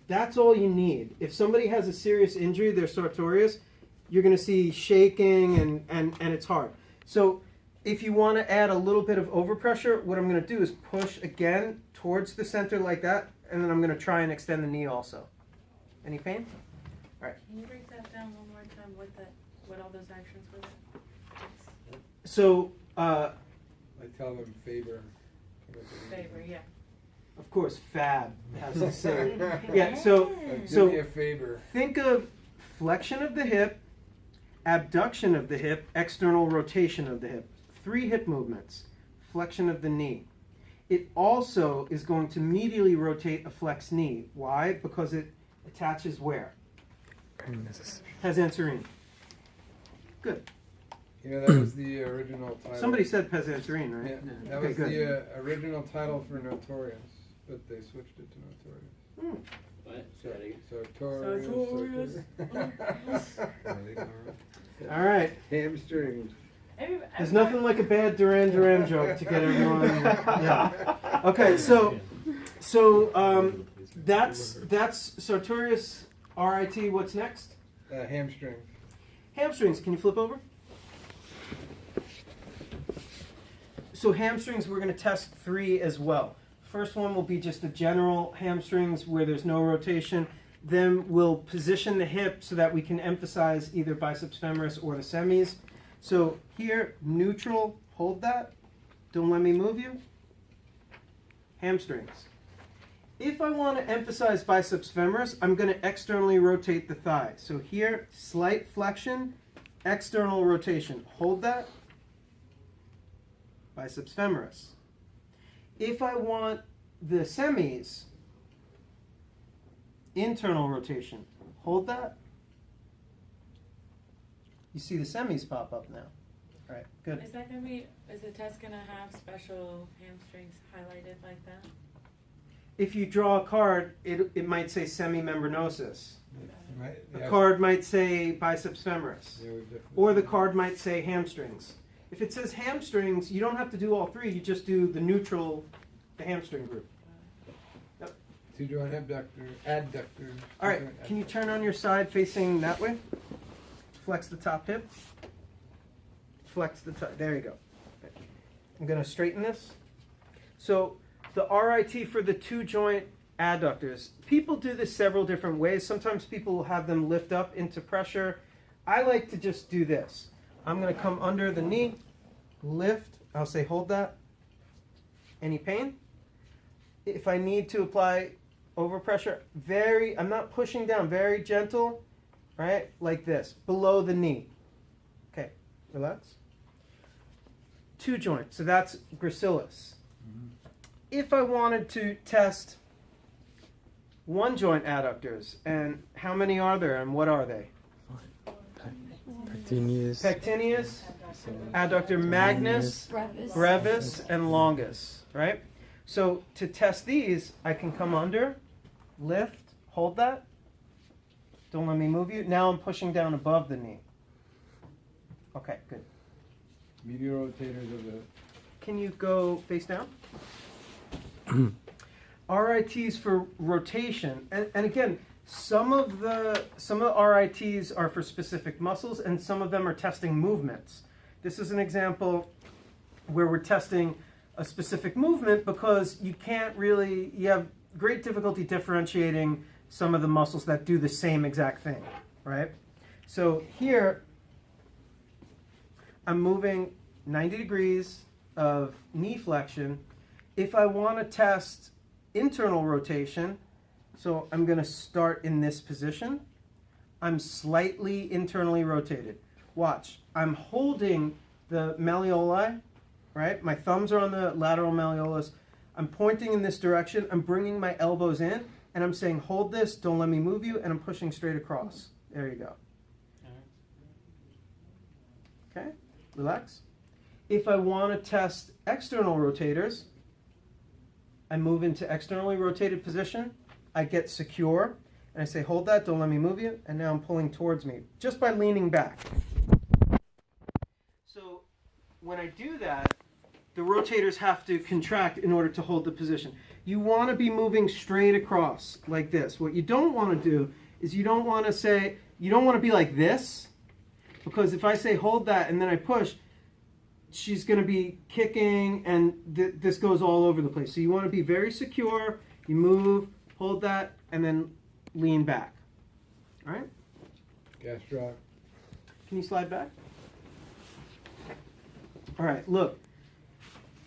That's all you need. If somebody has a serious injury, they're sartorius, you're going to see shaking and it's hard. So if you want to add a little bit of overpressure, what I'm going to do is push again towards the center like that, and then I'm going to try and extend the knee also. Any pain? All right. Can you break that down one more time? What all those actions were? So, I tell them favor. Favor, yeah. of course, fab has the same. Yeah. So do me a favor. think of flexion of the hip, abduction of the hip, external rotation of the hip. 3 hip movements. Flexion of the knee. It also is going to medially rotate a flexed knee. Why? Because it attaches where? Pes anserine. Good. You know, that was the original title. Somebody said pes anserine, right? Yeah, that Okay, was good. the original title for Notorious, but they switched it to Notorious. What? Sartorius. All right. Hamstrings. There's nothing like a bad Duran Duran joke to get everyone. Yeah. Okay, so that's sartorius RIT. What's next? Hamstrings. Hamstrings. Can you flip over? So hamstrings, we're going to test 3 as well. First one will be just the general hamstrings where there's no rotation. Then we'll position the hip so that we can emphasize either biceps femoris or the semis. So here, neutral, hold that. Don't let me move you. Hamstrings. If I want to emphasize biceps femoris, I'm going to externally rotate the thigh. So here, slight flexion, external rotation. Hold that. Biceps femoris. If I want the semis, internal rotation. Hold that. You see the semis pop up now. All right, good. Is the test going to have special hamstrings highlighted like that? If you draw a card, it might say semimembranosus. Right? A Yeah. card might say biceps femoris. Yeah, we've definitely- Or the card might say hamstrings. If it says hamstrings, you don't have to do all 3. You just do the neutral, the hamstring group. Two joint abductor, adductor. All right, can you turn on your side facing that way? Flex the top hip. Flex the top. There you go. I'm going to straighten this. So the RIT for the 2 joint adductors. People do this several different ways. Sometimes people will have them lift up into pressure. I like to just do this. I'm going to come under the knee, lift. I'll say hold that. Any pain? If I need to apply overpressure, I'm not pushing down, very gentle, right? Like this, below the knee. Okay, relax. 2 joints, so that's gracilis. If I wanted to test 1 joint adductors, and how many are there and what are they? Pectineus, adductor magnus, brevis, and longus, right? So to test these, I can come under, lift, hold that. Don't let me move you. Now I'm pushing down above the knee. Okay, good. Medial rotators of the. Can you go face down? RITs for rotation, and again, some of the RITs are for specific muscles, and some of them are testing movements. This is an example where we're testing a specific movement because you have great difficulty differentiating some of the muscles that do the same exact thing, right? So here, I'm moving 90 degrees of knee flexion. If I want to test internal rotation, so I'm going to start in this position. I'm slightly internally rotated. Watch. I'm holding the malleoli, right? My thumbs are on the lateral malleolus. I'm pointing in this direction. I'm bringing my elbows in, and I'm saying, hold this, don't let me move you, and I'm pushing straight across. There you go. Okay? Relax. If I want to test external rotators, I move into externally rotated position. I get secure, and I say, hold that, don't let me move you, and now I'm pulling towards me, just by leaning back. So when I do that, the rotators have to contract in order to hold the position. You want to be moving straight across like this. What you don't want to do is you don't want to be like this, because if I say hold that and then I push, she's going to be kicking and this goes all over the place. So you want to be very secure. You move, hold that, and then lean back. All right? Gastroc. Can you slide back? All right, look.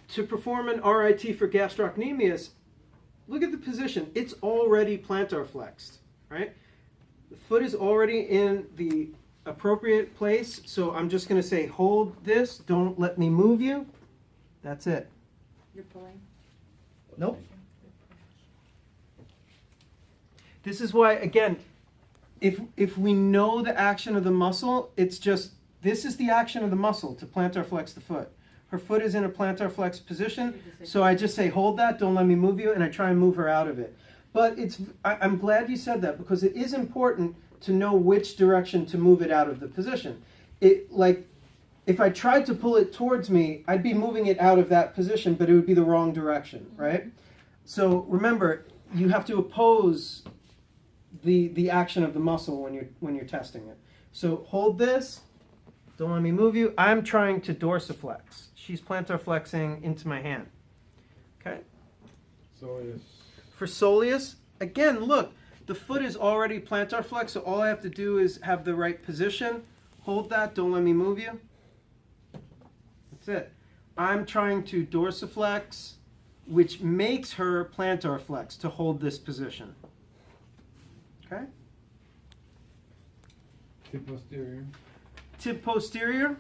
To perform an RIT for gastrocnemius, look at the position. It's already plantar flexed, right? The foot is already in the appropriate place, so I'm just going to say hold this, don't let me move you. That's it. You're pulling? Nope. This is why, again, if we know the action of the muscle, it's just, this is the action of the muscle to plantar flex the foot. Her foot is in a plantar flex position, so I just say hold that, don't let me move you, and I try and move her out of it. But I'm glad you said that, because it is important to know which direction to move it out of the position. If I tried to pull it towards me, I'd be moving it out of that position, but it would be the wrong direction, right? So remember, you have to oppose the action of the muscle when you're testing it. So hold this, don't let me move you. I'm trying to dorsiflex. She's plantar flexing into my hand. Okay? Soleus. For soleus, again, look, the foot is already plantar flex, so all I have to do is have the right position. Hold that, don't let me move you. That's it. I'm trying to dorsiflex, which makes her plantar flex to hold this position. Okay? Tib posterior. Tib posterior,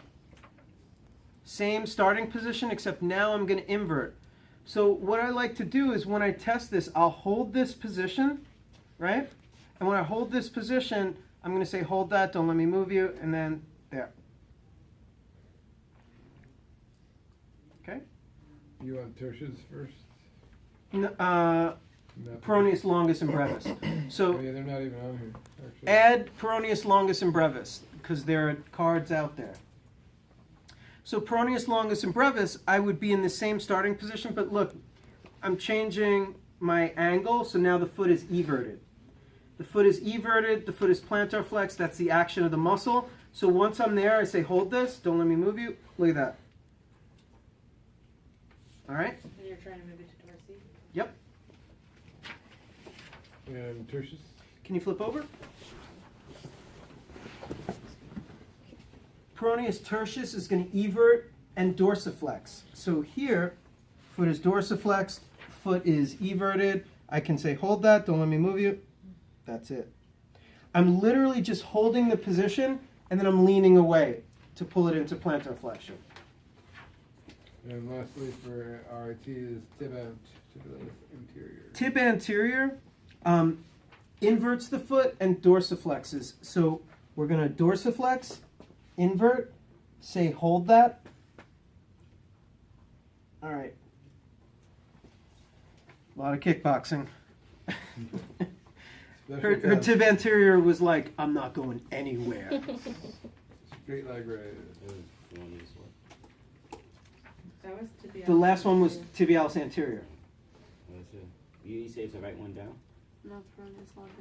same starting position, except now I'm going to invert. So what I like to do is when I test this, I'll hold this position, right? And when I hold this position, I'm going to say hold that, don't let me move you, and then there. Okay? You want tertius first? Peroneus longus and brevis. So Oh yeah, they're not even on here, actually. add Peroneus longus and brevis, because there are cards out there. So Peroneus longus and brevis, I would be in the same starting position, but look, I'm changing my angle, so now the foot is everted. The foot is everted, the foot is plantar flexed, that's the action of the muscle. So once I'm there, I say hold this, don't let me move you. Look at that. All right? And you're trying to move it to Dorsey? Yep. And tertius. Can you flip over? Peroneus tertius is going to evert and dorsiflex. So here, foot is dorsiflexed, foot is everted. I can say hold that, don't let me move you. That's it. I'm literally just holding the position and then I'm leaning away to pull it into plantar flexion. And lastly for RIT is tibialis anterior. Tib anterior inverts the foot and dorsiflexes. So we're going to dorsiflex, invert, say hold that. All right. A lot of kickboxing. Her Special tib anterior was like, I'm not going anywhere. straight leg raise. That was tibialis. The last one was tibialis anterior. You say to write one down? No, Peroneus longus.